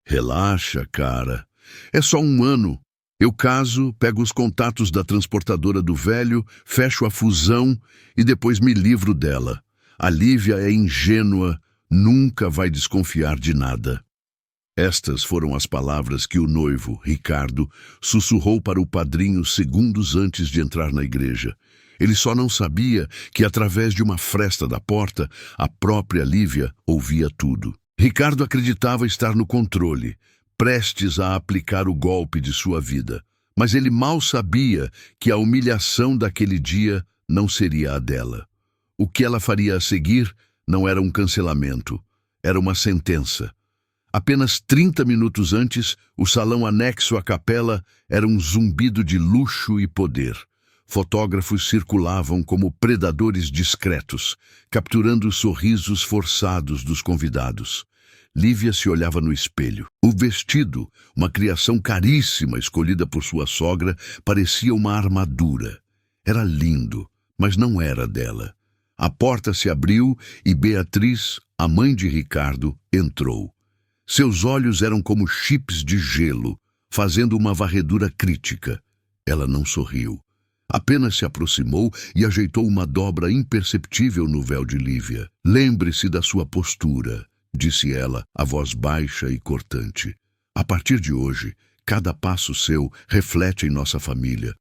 Relaxa, cara. É só um ano. Eu caso, pego os contatos da transportadora do velho, fecho a fusão e depois me livro dela. A Lívia é ingênua, nunca vai desconfiar de nada. Estas foram as palavras que o noivo, Ricardo, sussurrou para o padrinho segundos antes de entrar na igreja. Ele só não sabia que, através de uma fresta da porta, a própria Lívia ouvia tudo. Ricardo acreditava estar no controle, prestes a aplicar o golpe de sua vida. Mas ele mal sabia que a humilhação daquele dia não seria a dela. O que ela faria a seguir não era um cancelamento, era uma sentença. Apenas 30 minutos antes, o salão anexo à capela era um zumbido de luxo e poder. Fotógrafos circulavam como predadores discretos, capturando os sorrisos forçados dos convidados. Lívia se olhava no espelho. O vestido, uma criação caríssima escolhida por sua sogra, parecia uma armadura. Era lindo, mas não era dela. A porta se abriu e Beatriz, a mãe de Ricardo, entrou. Seus olhos eram como chips de gelo, fazendo uma varredura crítica. Ela não sorriu. Apenas se aproximou e ajeitou uma dobra imperceptível no véu de Lívia. "Lembre-se da sua postura", disse ela, a voz baixa e cortante. "A partir de hoje, cada passo seu reflete em nossa família.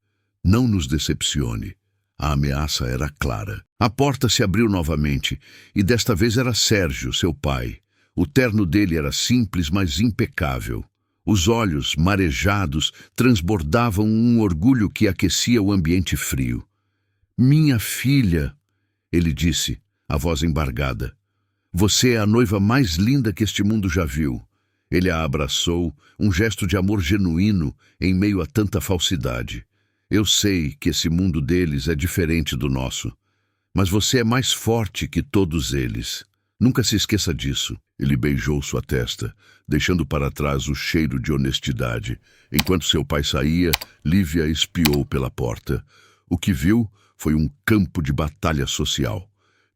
Não nos decepcione." A ameaça era clara. A porta se abriu novamente, e desta vez era Sérgio, seu pai. O terno dele era simples, mas impecável. Os olhos, marejados, transbordavam um orgulho que aquecia o ambiente frio. "Minha filha", ele disse, a voz embargada. "Você é a noiva mais linda que este mundo já viu." Ele a abraçou, um gesto de amor genuíno em meio a tanta falsidade. "Eu sei que esse mundo deles é diferente do nosso, mas você é mais forte que todos eles. Nunca se esqueça disso." Ele beijou sua testa, deixando para trás o cheiro de honestidade. Enquanto seu pai saía, Lívia espiou pela porta. O que viu foi um campo de batalha social.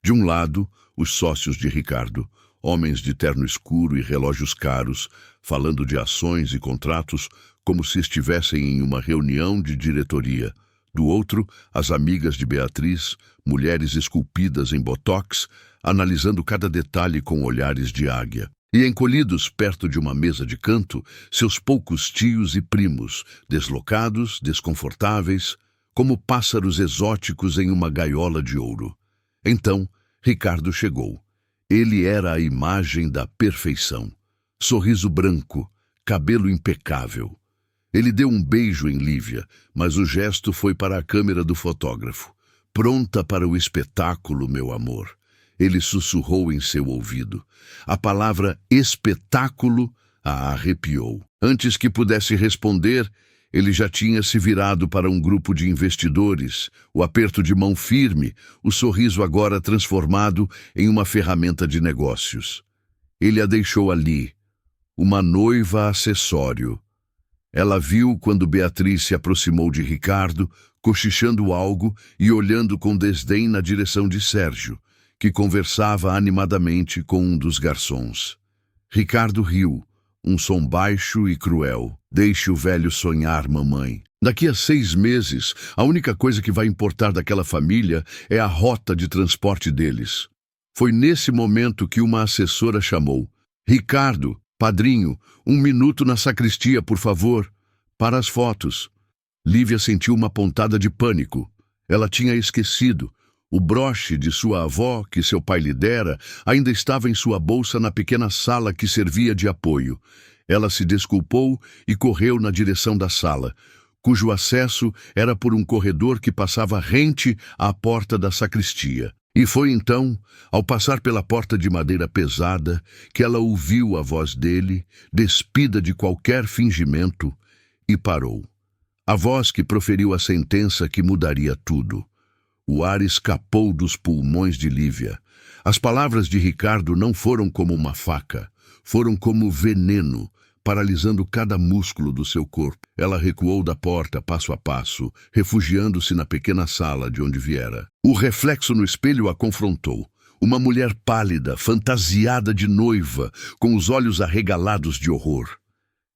De um lado, os sócios de Ricardo, homens de terno escuro e relógios caros, falando de ações e contratos como se estivessem em uma reunião de diretoria. Do outro, as amigas de Beatriz, mulheres esculpidas em botox, analisando cada detalhe com olhares de águia. E encolhidos perto de uma mesa de canto, seus poucos tios e primos, deslocados, desconfortáveis, como pássaros exóticos em uma gaiola de ouro. Então, Ricardo chegou. Ele era a imagem da perfeição. Sorriso branco, cabelo impecável. Ele deu um beijo em Lívia, mas o gesto foi para a câmera do fotógrafo. "Pronta para o espetáculo, meu amor." Ele sussurrou em seu ouvido. A palavra espetáculo a arrepiou. Antes que pudesse responder, ele já tinha se virado para um grupo de investidores, o aperto de mão firme, o sorriso agora transformado em uma ferramenta de negócios. Ele a deixou ali, uma noiva acessório. Ela viu quando Beatriz se aproximou de Ricardo, cochichando algo e olhando com desdém na direção de Sérgio, que conversava animadamente com um dos garçons. Ricardo riu, um som baixo e cruel. "Deixe o velho sonhar, mamãe. Daqui a 6 meses, a única coisa que vai importar daquela família é a rota de transporte deles." Foi nesse momento que uma assessora chamou. "Ricardo, padrinho, 1 minuto na sacristia, por favor, para as fotos." Lívia sentiu uma pontada de pânico. Ela tinha esquecido. O broche de sua avó, que seu pai lhe dera, ainda estava em sua bolsa na pequena sala que servia de apoio. Ela se desculpou e correu na direção da sala, cujo acesso era por um corredor que passava rente à porta da sacristia. E foi então, ao passar pela porta de madeira pesada, que ela ouviu a voz dele, despida de qualquer fingimento, e parou. A voz que proferiu a sentença que mudaria tudo. O ar escapou dos pulmões de Lívia. As palavras de Ricardo não foram como uma faca, foram como veneno, paralisando cada músculo do seu corpo. Ela recuou da porta passo a passo, refugiando-se na pequena sala de onde viera. O reflexo no espelho a confrontou. Uma mulher pálida, fantasiada de noiva, com os olhos arregalados de horror.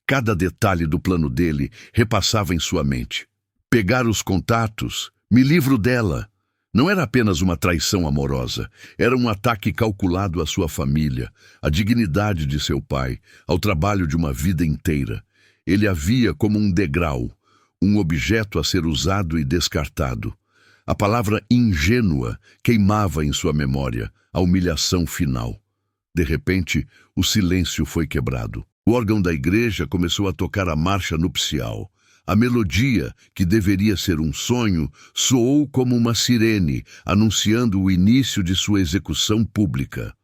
Cada detalhe do plano dele repassava em sua mente. Pegar os contatos, me livro dela. Não era apenas uma traição amorosa, era um ataque calculado à sua família, à dignidade de seu pai, ao trabalho de uma vida inteira. Ele a via como um degrau, um objeto a ser usado e descartado. A palavra ingênua queimava em sua memória, a humilhação final. De repente, o silêncio foi quebrado. O órgão da igreja começou a tocar a marcha nupcial. A melodia, que deveria ser um sonho, soou como uma sirene, anunciando o início de sua execução pública.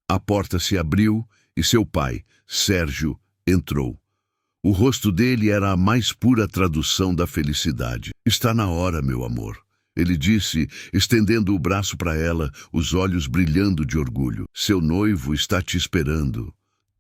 A porta se abriu e seu pai, Sérgio, entrou. O rosto dele era a mais pura tradução da felicidade. "Está na hora, meu amor", ele disse, estendendo o braço para ela, os olhos brilhando de orgulho. "Seu noivo está te esperando."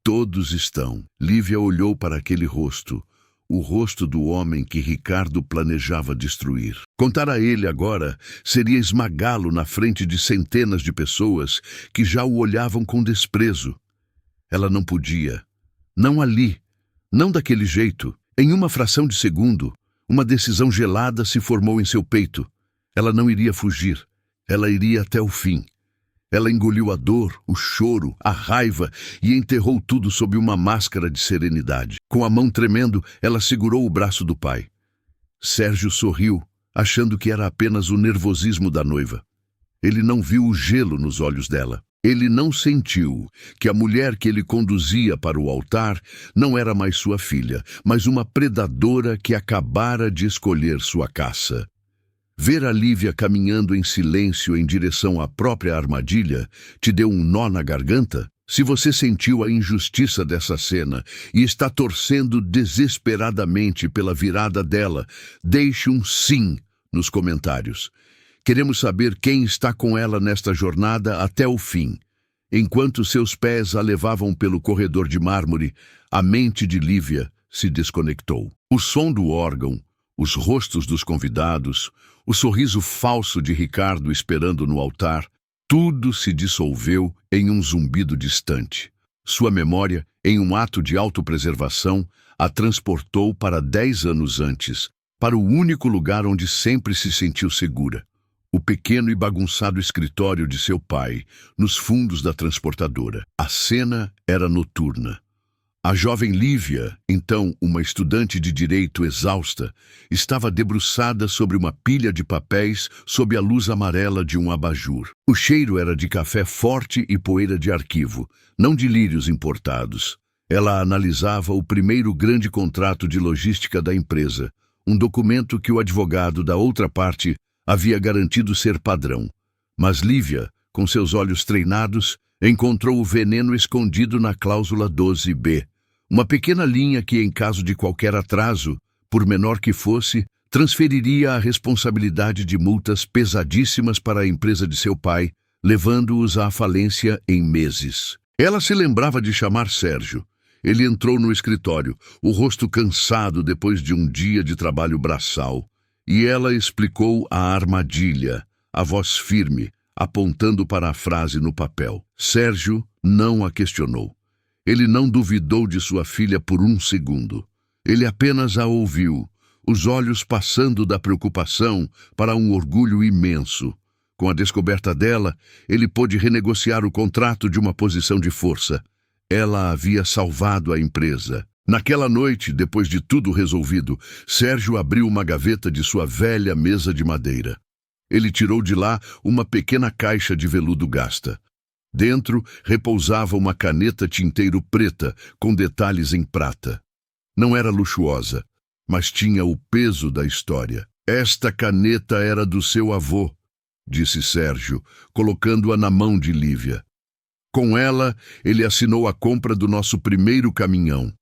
"Todos estão." Lívia olhou para aquele rosto, o rosto do homem que Ricardo planejava destruir. Contar a ele agora seria esmagá-lo na frente de centenas de pessoas que já o olhavam com desprezo. Ela não podia. Não ali. Não daquele jeito. Em uma fração de segundo, uma decisão gelada se formou em seu peito. Ela não iria fugir. Ela iria até o fim. Ela engoliu a dor, o choro, a raiva e enterrou tudo sob uma máscara de serenidade. Com a mão tremendo, ela segurou o braço do pai. Sérgio sorriu, achando que era apenas o nervosismo da noiva. Ele não viu o gelo nos olhos dela. Ele não sentiu que a mulher que ele conduzia para o altar não era mais sua filha, mas uma predadora que acabara de escolher sua caça. Ver a Lívia caminhando em silêncio em direção à própria armadilha te deu um nó na garganta? Se você sentiu a injustiça dessa cena e está torcendo desesperadamente pela virada dela, deixe um sim nos comentários. Queremos saber quem está com ela nesta jornada até o fim. Enquanto seus pés a levavam pelo corredor de mármore, a mente de Lívia se desconectou. O som do órgão, os rostos dos convidados, o sorriso falso de Ricardo esperando no altar, tudo se dissolveu em um zumbido distante. Sua memória, em um ato de autopreservação, a transportou para 10 anos antes, para o único lugar onde sempre se sentiu segura. O pequeno e bagunçado escritório de seu pai, nos fundos da transportadora. A cena era noturna. A jovem Lívia, então uma estudante de direito exausta, estava debruçada sobre uma pilha de papéis sob a luz amarela de um abajur. O cheiro era de café forte e poeira de arquivo, não de lírios importados. Ela analisava o primeiro grande contrato de logística da empresa, um documento que o advogado da outra parte havia garantido ser padrão. Mas Lívia, com seus olhos treinados, encontrou o veneno escondido na cláusula 12b. Uma pequena linha que, em caso de qualquer atraso, por menor que fosse, transferiria a responsabilidade de multas pesadíssimas para a empresa de seu pai, levando-os à falência em meses. Ela se lembrava de chamar Sérgio. Ele entrou no escritório, o rosto cansado depois de um dia de trabalho braçal, e ela explicou a armadilha, a voz firme, apontando para a frase no papel. Sérgio não a questionou. Ele não duvidou de sua filha por um segundo. Ele apenas a ouviu, os olhos passando da preocupação para um orgulho imenso. Com a descoberta dela, ele pôde renegociar o contrato de uma posição de força. Ela havia salvado a empresa. Naquela noite, depois de tudo resolvido, Sérgio abriu uma gaveta de sua velha mesa de madeira. Ele tirou de lá uma pequena caixa de veludo gasta. Dentro repousava uma caneta tinteiro preta com detalhes em prata. Não era luxuosa, mas tinha o peso da história. Esta caneta era do seu avô, disse Sérgio, colocando-a na mão de Lívia. Com ela, ele assinou a compra do nosso primeiro caminhão.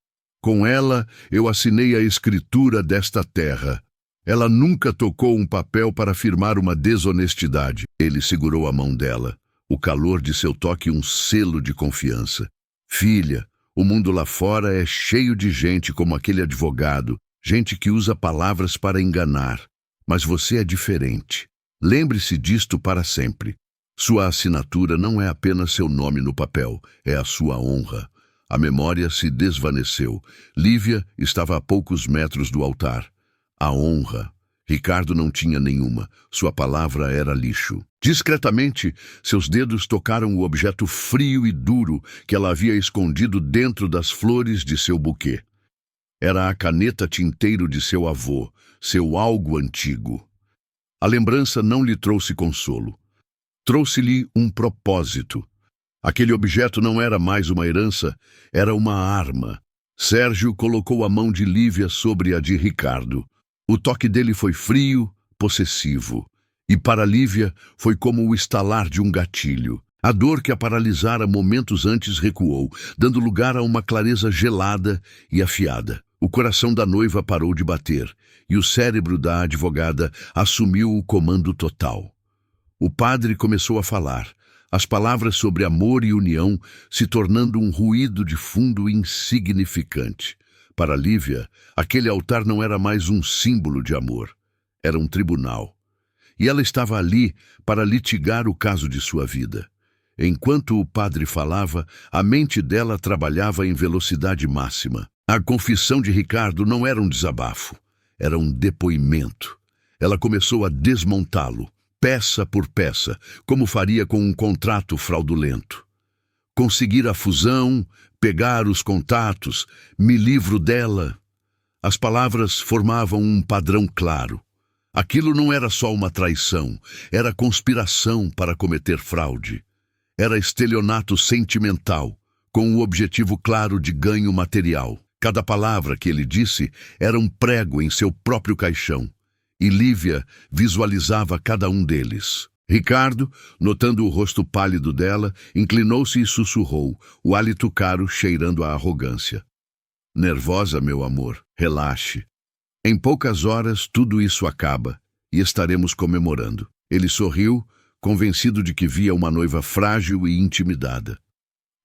Com ela, eu assinei a escritura desta terra. Ela nunca tocou um papel para firmar uma desonestidade. Ele segurou a mão dela. O calor de seu toque um selo de confiança. Filha, o mundo lá fora é cheio de gente como aquele advogado, gente que usa palavras para enganar. Mas você é diferente. Lembre-se disto para sempre. Sua assinatura não é apenas seu nome no papel, é a sua honra. A memória se desvaneceu. Lívia estava a poucos metros do altar. A honra. Ricardo não tinha nenhuma. Sua palavra era lixo. Discretamente, seus dedos tocaram o objeto frio e duro que ela havia escondido dentro das flores de seu buquê. Era a caneta tinteiro de seu avô, seu algo antigo. A lembrança não lhe trouxe consolo. Trouxe-lhe um propósito. Aquele objeto não era mais uma herança, era uma arma. Sérgio colocou a mão de Lívia sobre a de Ricardo. O toque dele foi frio, possessivo. E para Lívia foi como o estalar de um gatilho. A dor que a paralisara momentos antes recuou, dando lugar a uma clareza gelada e afiada. O coração da noiva parou de bater, e o cérebro da advogada assumiu o comando total. O padre começou a falar, as palavras sobre amor e união se tornando um ruído de fundo insignificante. Para Lívia, aquele altar não era mais um símbolo de amor, era um tribunal. E ela estava ali para litigar o caso de sua vida. Enquanto o padre falava, a mente dela trabalhava em velocidade máxima. A confissão de Ricardo não era um desabafo, era um depoimento. Ela começou a desmontá-lo, peça por peça, como faria com um contrato fraudulento. Conseguir a fusão, pegar os contatos, me livro dela. As palavras formavam um padrão claro. Aquilo não era só uma traição, era conspiração para cometer fraude. Era estelionato sentimental, com o objetivo claro de ganho material. Cada palavra que ele disse era um prego em seu próprio caixão, e Lívia visualizava cada um deles. Ricardo, notando o rosto pálido dela, inclinou-se e sussurrou, o hálito caro cheirando a arrogância. Nervosa, meu amor, relaxe. Em poucas horas tudo isso acaba, e estaremos comemorando. Ele sorriu, convencido de que via uma noiva frágil e intimidada.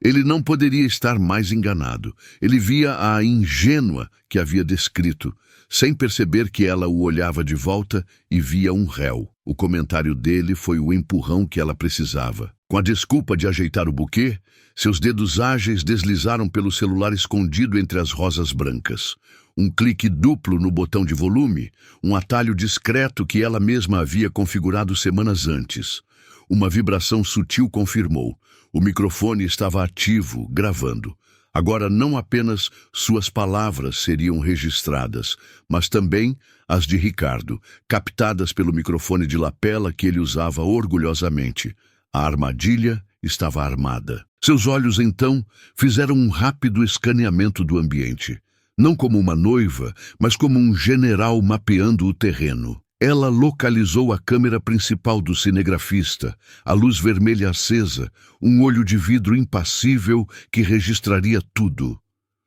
Ele não poderia estar mais enganado. Ele via a ingênua que havia descrito, sem perceber que ela o olhava de volta e via um réu. O comentário dele foi o empurrão que ela precisava. Com a desculpa de ajeitar o buquê, seus dedos ágeis deslizaram pelo celular escondido entre as rosas brancas. Um clique duplo no botão de volume, um atalho discreto que ela mesma havia configurado semanas antes. Uma vibração sutil confirmou. O microfone estava ativo, gravando. Agora não apenas suas palavras seriam registradas, mas também as de Ricardo, captadas pelo microfone de lapela que ele usava orgulhosamente. A armadilha estava armada. Seus olhos, então, fizeram um rápido escaneamento do ambiente. Não como uma noiva, mas como um general mapeando o terreno. Ela localizou a câmera principal do cinegrafista, a luz vermelha acesa, um olho de vidro impassível que registraria tudo.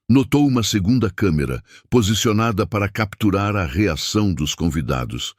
Notou uma segunda câmera, posicionada para capturar a reação dos convidados.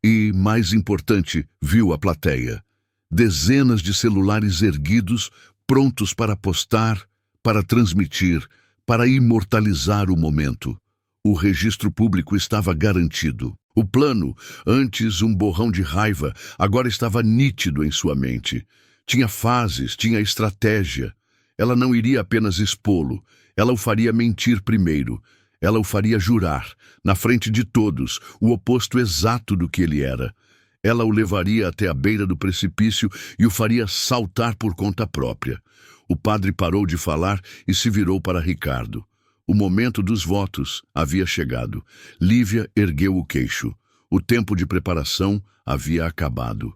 E, mais importante, viu a plateia. Dezenas de celulares erguidos, prontos para postar, para transmitir, para imortalizar o momento. O registro público estava garantido. O plano, antes um borrão de raiva, agora estava nítido em sua mente. Tinha fases, tinha estratégia. Ela não iria apenas expô-lo, ela o faria mentir primeiro. Ela o faria jurar, na frente de todos, o oposto exato do que ele era. Ela o levaria até a beira do precipício e o faria saltar por conta própria. O padre parou de falar e se virou para Ricardo. O momento dos votos havia chegado. Lívia ergueu o queixo. O tempo de preparação havia acabado.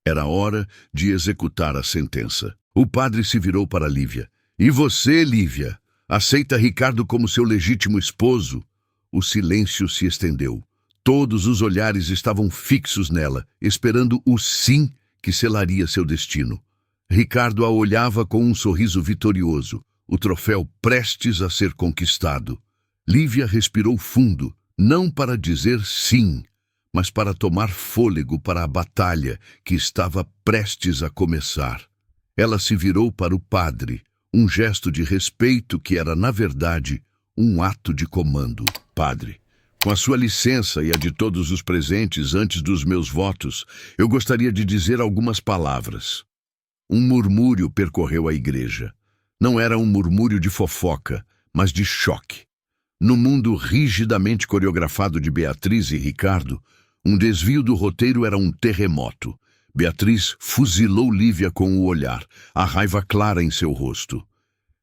Era hora de executar a sentença. O padre se virou para Lívia. E você, Lívia, aceita Ricardo como seu legítimo esposo? O silêncio se estendeu. Todos os olhares estavam fixos nela, esperando o sim que selaria seu destino. Ricardo a olhava com um sorriso vitorioso. O troféu prestes a ser conquistado. Lívia respirou fundo, não para dizer sim, mas para tomar fôlego para a batalha que estava prestes a começar. Ela se virou para o padre, um gesto de respeito que era, na verdade, um ato de comando. Padre, com a sua licença e a de todos os presentes antes dos meus votos, eu gostaria de dizer algumas palavras. Um murmúrio percorreu a igreja. Não era um murmúrio de fofoca, mas de choque. No mundo rigidamente coreografado de Beatriz e Ricardo, um desvio do roteiro era um terremoto. Beatriz fuzilou Lívia com o olhar, a raiva clara em seu rosto.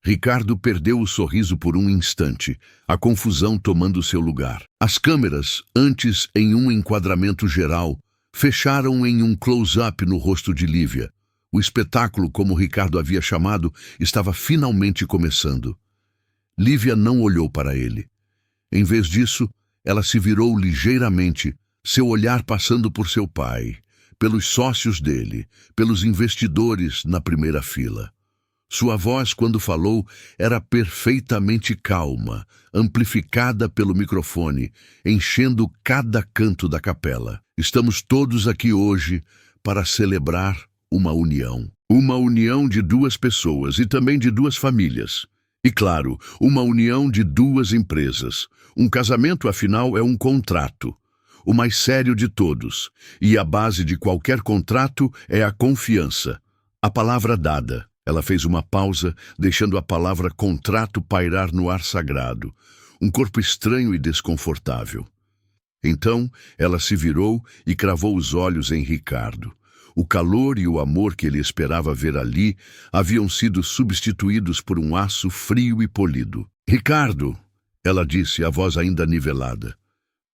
Ricardo perdeu o sorriso por um instante, a confusão tomando seu lugar. As câmeras, antes em um enquadramento geral, fecharam em um close-up no rosto de Lívia. O espetáculo, como Ricardo havia chamado, estava finalmente começando. Lívia não olhou para ele. Em vez disso, ela se virou ligeiramente, seu olhar passando por seu pai, pelos sócios dele, pelos investidores na primeira fila. Sua voz, quando falou, era perfeitamente calma, amplificada pelo microfone, enchendo cada canto da capela. Estamos todos aqui hoje para celebrar uma união. Uma união de duas pessoas e também de duas famílias. E, claro, uma união de duas empresas. Um casamento, afinal, é um contrato. O mais sério de todos. E a base de qualquer contrato é a confiança. A palavra dada. Ela fez uma pausa, deixando a palavra contrato pairar no ar sagrado. Um corpo estranho e desconfortável. Então, ela se virou e cravou os olhos em Ricardo. O calor e o amor que ele esperava ver ali haviam sido substituídos por um aço frio e polido. Ricardo, ela disse, a voz ainda nivelada.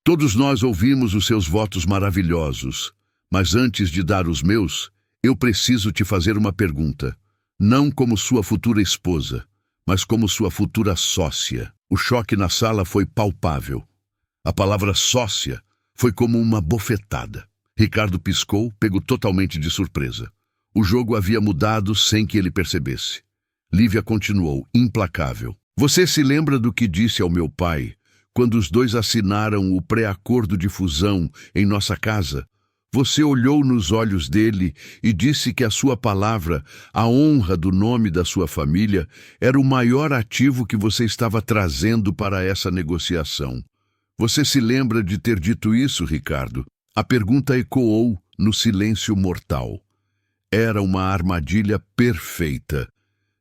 Todos nós ouvimos os seus votos maravilhosos, mas antes de dar os meus, eu preciso te fazer uma pergunta. Não como sua futura esposa, mas como sua futura sócia. O choque na sala foi palpável. A palavra sócia foi como uma bofetada. Ricardo piscou, pego totalmente de surpresa. O jogo havia mudado sem que ele percebesse. Lívia continuou, implacável. Você se lembra do que disse ao meu pai quando os dois assinaram o pré-acordo de fusão em nossa casa? Você olhou nos olhos dele e disse que a sua palavra, a honra do nome da sua família, era o maior ativo que você estava trazendo para essa negociação. Você se lembra de ter dito isso, Ricardo? A pergunta ecoou no silêncio mortal. Era uma armadilha perfeita.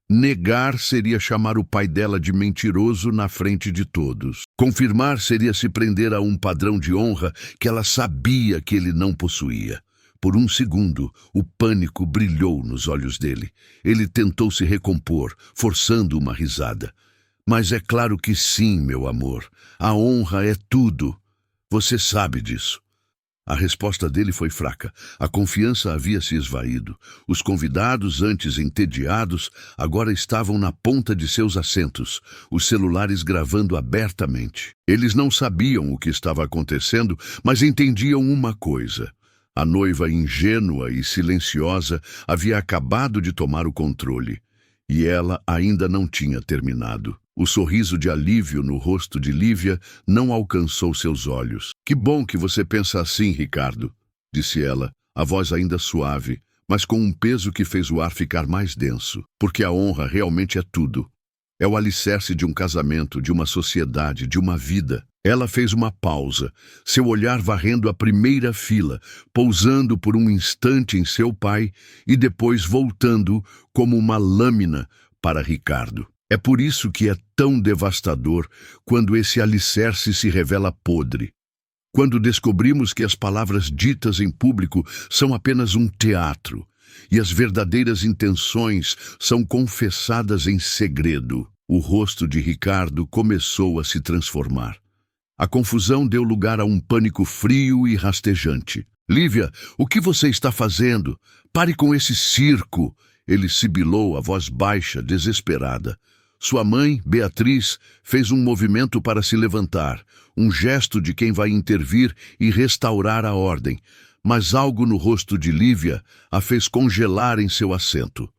Negar seria chamar o pai dela de mentiroso na frente de todos. Confirmar seria se prender a um padrão de honra que ela sabia que ele não possuía. Por um segundo, o pânico brilhou nos olhos dele. Ele tentou se recompor, forçando uma risada. Mas é claro que sim, meu amor. A honra é tudo. Você sabe disso. A resposta dele foi fraca. A confiança havia se esvaído. Os convidados, antes entediados, agora estavam na ponta de seus assentos, os celulares gravando abertamente. Eles não sabiam o que estava acontecendo, mas entendiam uma coisa. A noiva ingênua e silenciosa havia acabado de tomar o controle. E ela ainda não tinha terminado. O sorriso de alívio no rosto de Lívia não alcançou seus olhos. Que bom que você pensa assim, Ricardo, disse ela, a voz ainda suave, mas com um peso que fez o ar ficar mais denso. Porque a honra realmente é tudo. É o alicerce de um casamento, de uma sociedade, de uma vida. Ela fez uma pausa, seu olhar varrendo a primeira fila, pousando por um instante em seu pai e depois voltando como uma lâmina para Ricardo. É por isso que é tão devastador quando esse alicerce se revela podre. Quando descobrimos que as palavras ditas em público são apenas um teatro e as verdadeiras intenções são confessadas em segredo. O rosto de Ricardo começou a se transformar. A confusão deu lugar a um pânico frio e rastejante. Lívia, o que você está fazendo? Pare com esse circo! Ele sibilou, a voz baixa, desesperada. Sua mãe, Beatriz, fez um movimento para se levantar, um gesto de quem vai intervir e restaurar a ordem, mas algo no rosto de Lívia a fez congelar em seu assento.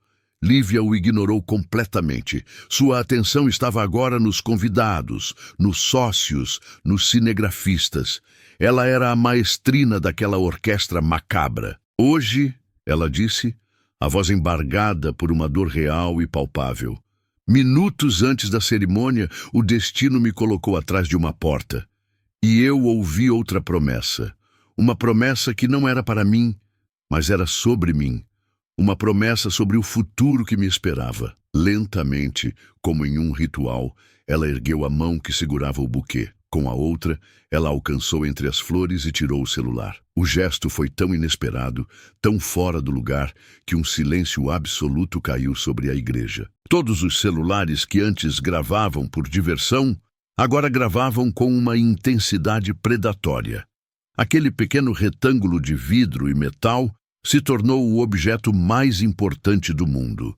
Lívia o ignorou completamente. Sua atenção estava agora nos convidados, nos sócios, nos cinegrafistas. Ela era a maestrina daquela orquestra macabra. Hoje, ela disse, a voz embargada por uma dor real e palpável. Minutos antes da cerimônia, o destino me colocou atrás de uma porta. E eu ouvi outra promessa. Uma promessa que não era para mim, mas era sobre mim. Uma promessa sobre o futuro que me esperava. Lentamente, como em um ritual, ela ergueu a mão que segurava o buquê. Com a outra, ela alcançou entre as flores e tirou o celular. O gesto foi tão inesperado, tão fora do lugar, que um silêncio absoluto caiu sobre a igreja. Todos os celulares que antes gravavam por diversão, agora gravavam com uma intensidade predatória. Aquele pequeno retângulo de vidro e metal se tornou o objeto mais importante do mundo.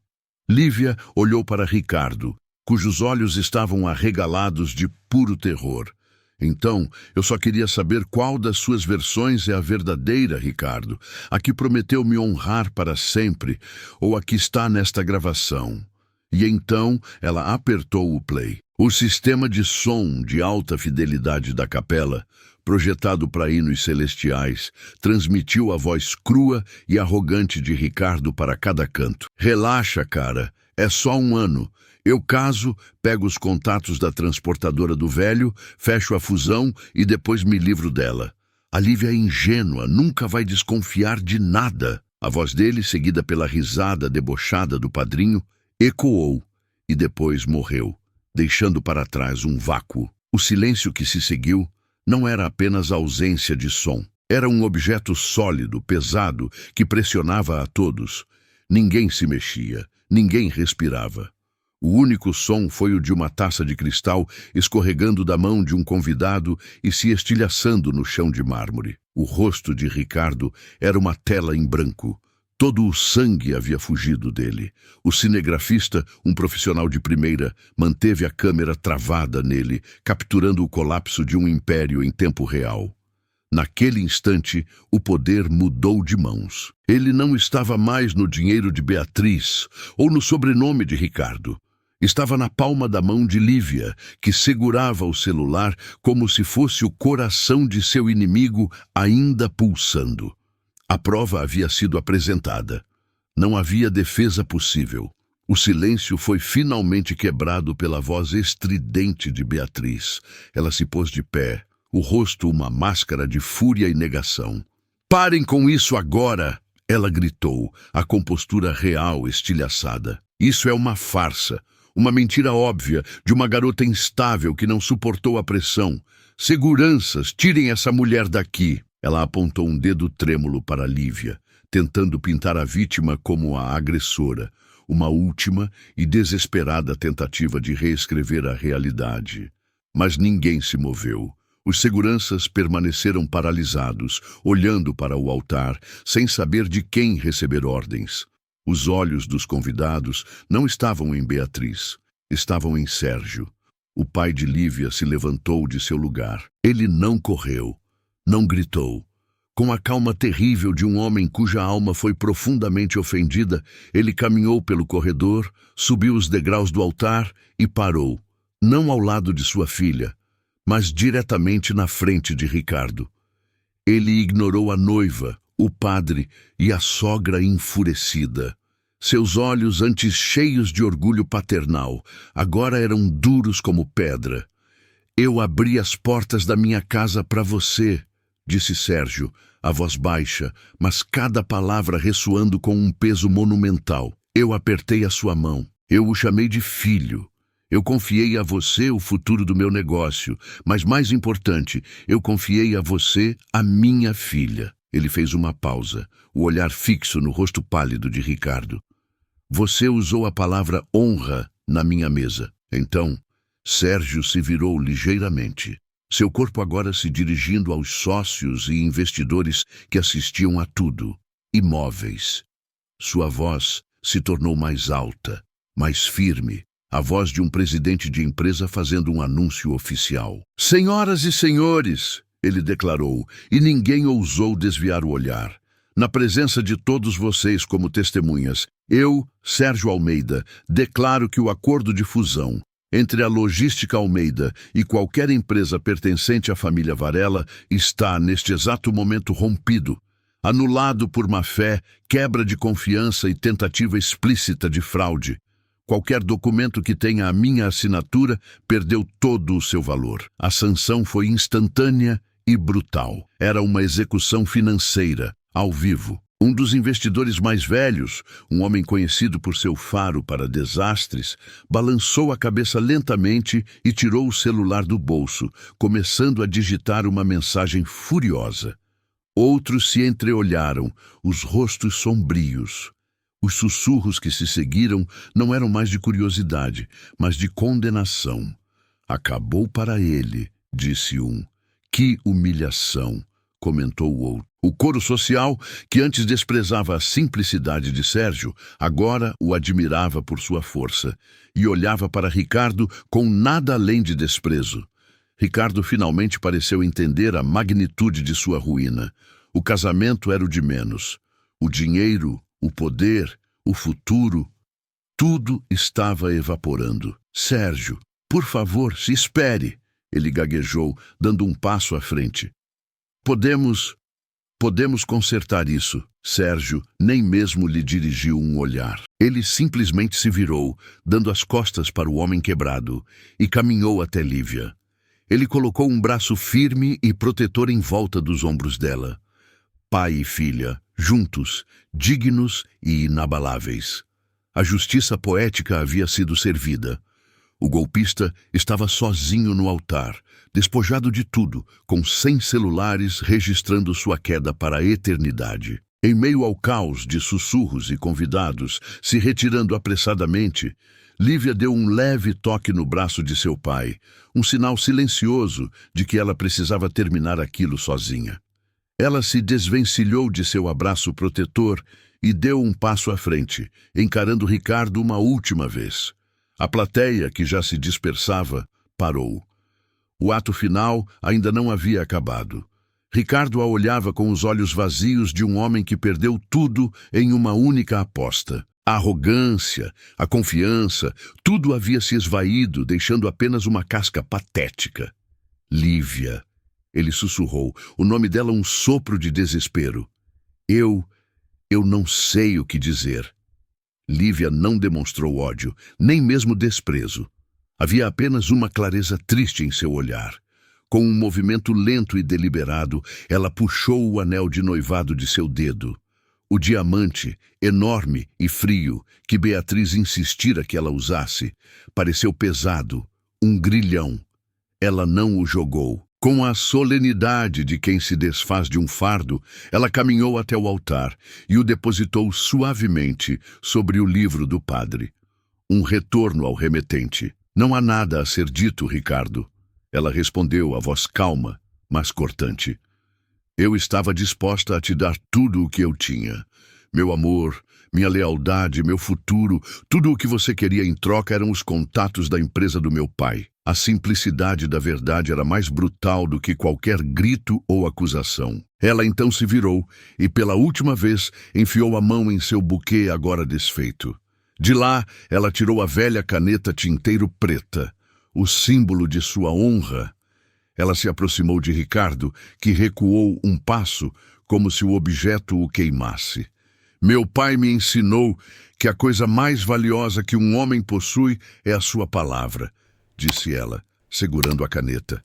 Lívia olhou para Ricardo, cujos olhos estavam arregalados de puro terror. Então, eu só queria saber qual das suas versões é a verdadeira, Ricardo. A que prometeu me honrar para sempre, ou a que está nesta gravação. E então, ela apertou o play. O sistema de som de alta fidelidade da capela, projetado para hinos celestiais, transmitiu a voz crua e arrogante de Ricardo para cada canto. Relaxa, cara, é só um ano. Eu caso, pego os contatos da transportadora do velho, fecho a fusão e depois me livro dela. A Lívia é ingênua, nunca vai desconfiar de nada. A voz dele, seguida pela risada debochada do padrinho, ecoou e depois morreu, deixando para trás um vácuo. O silêncio que se seguiu não era apenas ausência de som. Era um objeto sólido, pesado, que pressionava a todos. Ninguém se mexia, ninguém respirava. O único som foi o de uma taça de cristal escorregando da mão de um convidado e se estilhaçando no chão de mármore. O rosto de Ricardo era uma tela em branco. Todo o sangue havia fugido dele. O cinegrafista, um profissional de primeira, manteve a câmera travada nele, capturando o colapso de um império em tempo real. Naquele instante, o poder mudou de mãos. Ele não estava mais no dinheiro de Beatriz ou no sobrenome de Ricardo. Estava na palma da mão de Lívia, que segurava o celular como se fosse o coração de seu inimigo ainda pulsando. A prova havia sido apresentada. Não havia defesa possível. O silêncio foi finalmente quebrado pela voz estridente de Beatriz. Ela se pôs de pé, o rosto uma máscara de fúria e negação. "Parem com isso agora!" ela gritou, a compostura real estilhaçada. "Isso é uma farsa, uma mentira óbvia de uma garota instável que não suportou a pressão. Seguranças, tirem essa mulher daqui!" Ela apontou um dedo trêmulo para Lívia, tentando pintar a vítima como a agressora, uma última e desesperada tentativa de reescrever a realidade. Mas ninguém se moveu. Os seguranças permaneceram paralisados, olhando para o altar, sem saber de quem receber ordens. Os olhos dos convidados não estavam em Beatriz, estavam em Sérgio. O pai de Lívia se levantou de seu lugar. Ele não correu. Não gritou. Com a calma terrível de um homem cuja alma foi profundamente ofendida, ele caminhou pelo corredor, subiu os degraus do altar e parou, não ao lado de sua filha, mas diretamente na frente de Ricardo. Ele ignorou a noiva, o padre e a sogra enfurecida. Seus olhos, antes cheios de orgulho paternal, agora eram duros como pedra. "Eu abri as portas da minha casa para você", disse Sérgio, a voz baixa, mas cada palavra ressoando com um peso monumental. "Eu apertei a sua mão. Eu o chamei de filho. Eu confiei a você o futuro do meu negócio, mas mais importante, eu confiei a você a minha filha." Ele fez uma pausa, o olhar fixo no rosto pálido de Ricardo. "Você usou a palavra honra na minha mesa." Então, Sérgio se virou ligeiramente. Seu corpo agora se dirigindo aos sócios e investidores que assistiam a tudo, imóveis. Sua voz se tornou mais alta, mais firme, a voz de um presidente de empresa fazendo um anúncio oficial. "Senhoras e senhores", ele declarou, e ninguém ousou desviar o olhar. "Na presença de todos vocês como testemunhas, eu, Sérgio Almeida, declaro que o acordo de fusão entre a Logística Almeida e qualquer empresa pertencente à família Varela está, neste exato momento, rompido, anulado por má-fé, quebra de confiança e tentativa explícita de fraude. Qualquer documento que tenha a minha assinatura perdeu todo o seu valor. A sanção foi instantânea e brutal. Era uma execução financeira, ao vivo. Um dos investidores mais velhos, um homem conhecido por seu faro para desastres, balançou a cabeça lentamente e tirou o celular do bolso, começando a digitar uma mensagem furiosa. Outros se entreolharam, os rostos sombrios. Os sussurros que se seguiram não eram mais de curiosidade, mas de condenação. Acabou para ele, disse um. Que humilhação, comentou o outro. O coro social, que antes desprezava a simplicidade de Sérgio, agora o admirava por sua força e olhava para Ricardo com nada além de desprezo. Ricardo finalmente pareceu entender a magnitude de sua ruína. O casamento era o de menos. O dinheiro, o poder, o futuro, tudo estava evaporando. Sérgio, por favor, se espere, ele gaguejou, dando um passo à frente. Podemos consertar isso. Sérgio nem mesmo lhe dirigiu um olhar. Ele simplesmente se virou, dando as costas para o homem quebrado, e caminhou até Lívia. Ele colocou um braço firme e protetor em volta dos ombros dela. Pai e filha, juntos, dignos e inabaláveis. A justiça poética havia sido servida. O golpista estava sozinho no altar, despojado de tudo, com 100 celulares registrando sua queda para a eternidade. Em meio ao caos de sussurros e convidados, se retirando apressadamente, Lívia deu um leve toque no braço de seu pai, um sinal silencioso de que ela precisava terminar aquilo sozinha. Ela se desvencilhou de seu abraço protetor e deu um passo à frente, encarando Ricardo uma última vez. A plateia, que já se dispersava, parou. O ato final ainda não havia acabado. Ricardo a olhava com os olhos vazios de um homem que perdeu tudo em uma única aposta. A arrogância, a confiança, tudo havia se esvaído, deixando apenas uma casca patética. Lívia, ele sussurrou, o nome dela um sopro de desespero. Eu não sei o que dizer. Lívia não demonstrou ódio, nem mesmo desprezo. Havia apenas uma clareza triste em seu olhar. Com um movimento lento e deliberado, ela puxou o anel de noivado de seu dedo. O diamante, enorme e frio, que Beatriz insistira que ela usasse, pareceu pesado, um grilhão. Ela não o jogou. Com a solenidade de quem se desfaz de um fardo, ela caminhou até o altar e o depositou suavemente sobre o livro do padre. Um retorno ao remetente. Não há nada a ser dito, Ricardo. Ela respondeu, a voz calma, mas cortante. Eu estava disposta a te dar tudo o que eu tinha. Meu amor, minha lealdade, meu futuro, tudo o que você queria em troca eram os contatos da empresa do meu pai. A simplicidade da verdade era mais brutal do que qualquer grito ou acusação. Ela então se virou e, pela última vez, enfiou a mão em seu buquê agora desfeito. De lá, ela tirou a velha caneta tinteiro preta, o símbolo de sua honra. Ela se aproximou de Ricardo, que recuou um passo, como se o objeto o queimasse. Meu pai me ensinou que a coisa mais valiosa que um homem possui é a sua palavra, disse ela, segurando a caneta.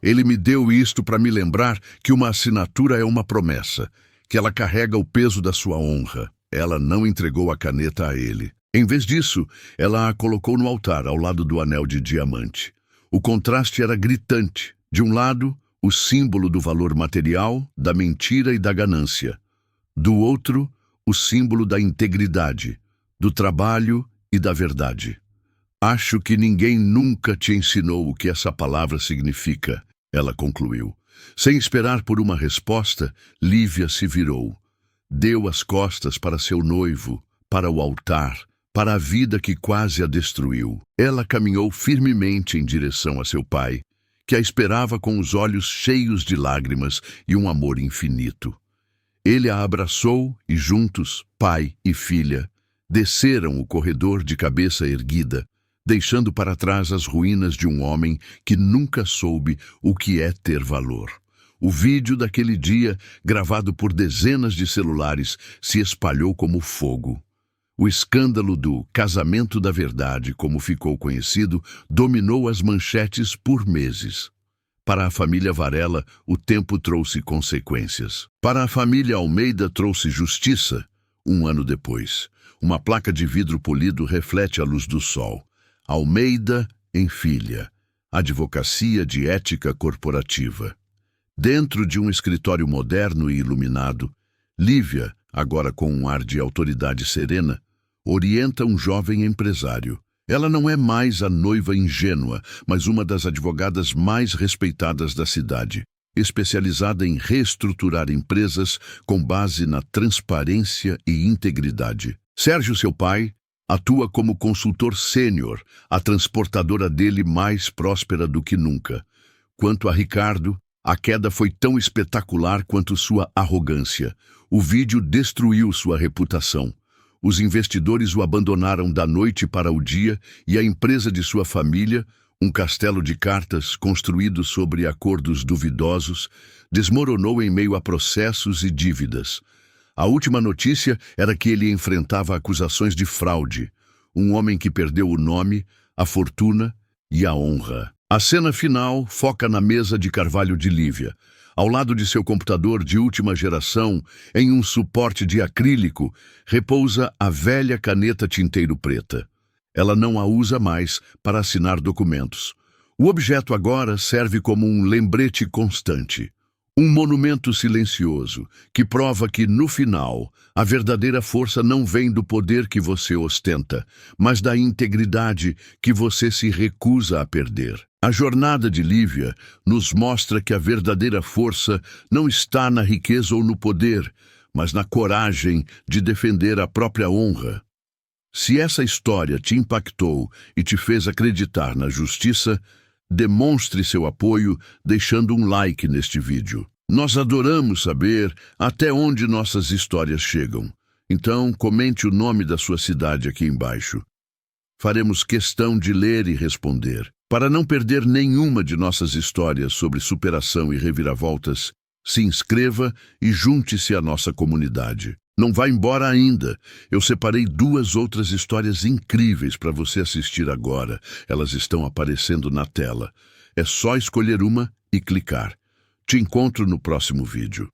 Ele me deu isto para me lembrar que uma assinatura é uma promessa, que ela carrega o peso da sua honra. Ela não entregou a caneta a ele. Em vez disso, ela a colocou no altar, ao lado do anel de diamante. O contraste era gritante. De um lado, o símbolo do valor material, da mentira e da ganância. Do outro, o símbolo da integridade, do trabalho e da verdade. Acho que ninguém nunca te ensinou o que essa palavra significa, ela concluiu. Sem esperar por uma resposta, Lívia se virou. Deu as costas para seu noivo, para o altar, para a vida que quase a destruiu. Ela caminhou firmemente em direção a seu pai, que a esperava com os olhos cheios de lágrimas e um amor infinito. Ele a abraçou e juntos, pai e filha, desceram o corredor de cabeça erguida, deixando para trás as ruínas de um homem que nunca soube o que é ter valor. O vídeo daquele dia, gravado por dezenas de celulares, se espalhou como fogo. O escândalo do casamento da verdade, como ficou conhecido, dominou as manchetes por meses. Para a família Varela, o tempo trouxe consequências. Para a família Almeida, trouxe justiça. 1 ano depois, uma placa de vidro polido reflete a luz do sol. Almeida em filha. Advocacia de ética corporativa. Dentro de um escritório moderno e iluminado, Lívia, agora com um ar de autoridade serena, orienta um jovem empresário. Ela não é mais a noiva ingênua, mas uma das advogadas mais respeitadas da cidade, especializada em reestruturar empresas com base na transparência e integridade. Sérgio, seu pai, atua como consultor sênior, a transportadora dele mais próspera do que nunca. Quanto a Ricardo, a queda foi tão espetacular quanto sua arrogância. O vídeo destruiu sua reputação. Os investidores o abandonaram da noite para o dia e a empresa de sua família, um castelo de cartas construído sobre acordos duvidosos, desmoronou em meio a processos e dívidas. A última notícia era que ele enfrentava acusações de fraude, um homem que perdeu o nome, a fortuna e a honra. A cena final foca na mesa de carvalho de Lívia. Ao lado de seu computador de última geração, em um suporte de acrílico, repousa a velha caneta tinteiro preta. Ela não a usa mais para assinar documentos. O objeto agora serve como um lembrete constante. Um monumento silencioso que prova que, no final, a verdadeira força não vem do poder que você ostenta, mas da integridade que você se recusa a perder. A jornada de Lívia nos mostra que a verdadeira força não está na riqueza ou no poder, mas na coragem de defender a própria honra. Se essa história te impactou e te fez acreditar na justiça, demonstre seu apoio deixando um like neste vídeo. Nós adoramos saber até onde nossas histórias chegam. Então, comente o nome da sua cidade aqui embaixo. Faremos questão de ler e responder. Para não perder nenhuma de nossas histórias sobre superação e reviravoltas, se inscreva e junte-se à nossa comunidade. Não vá embora ainda. Eu separei 2 outras histórias incríveis para você assistir agora. Elas estão aparecendo na tela. É só escolher uma e clicar. Te encontro no próximo vídeo.